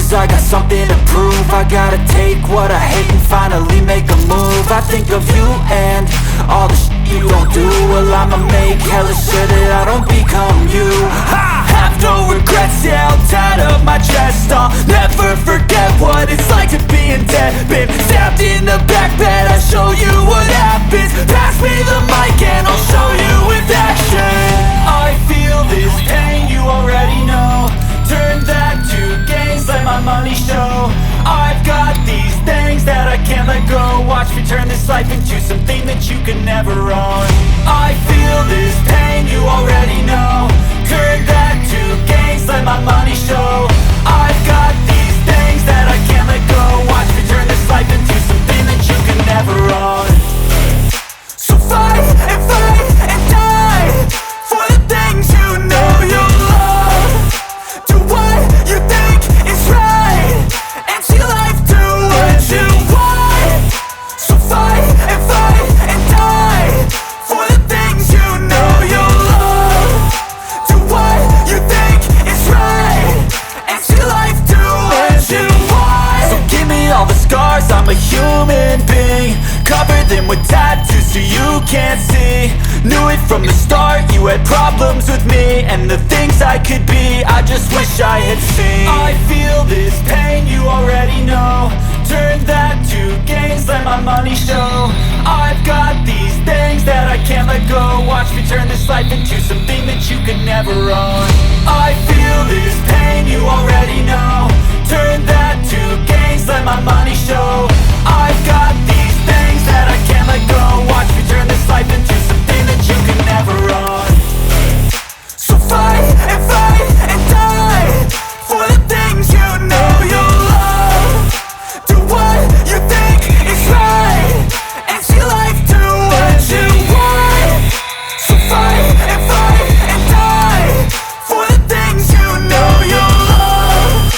lose, I got something to prove. I gotta take what I hate and finally make a move. I think of you and all the shit you don't do. Well, I'ma make hella sure that I don't become you. I have no regrets, yeah, I'll tie up my chest. I'll never forget what it's like to be in debt. Been stabbed in the back bed, I'll show you what happens. Pass me the mic and I'll show you with action. I feel this pain, you already know. Turn that to gains, let my money show. I've got these things that I can't let go. Watch me turn this life into something that you can never own. I feel this pain, you already know. Turn that to gains, let my money show. I've got these things that I can't let go. Watch me turn this life into something that you can never own. So fight and die for the things you know you love. Do what you think is right and see life do what you want. So fight and die for the things you know you love. Do what you think is right and see life do what you want. So give me all the scars, I'm a human being. Cover them with tattoos so you can't see. Knew it from the start, you had problems with me and the things I could be, I just wish I had seen. I feel this pain, you already know. Turn that to gains, let my money show. I've got these things that I can't let go. Watch me turn this life into something that you could never own. I feel this pain, you already know. Turn that to gains, let my money show. I've got these things that I can't let go. Watch me turn this life into something that you can never own. So fight and die for the things you know you love. Do what you think is right and see life do what you want. So fight and die for the things you know you love.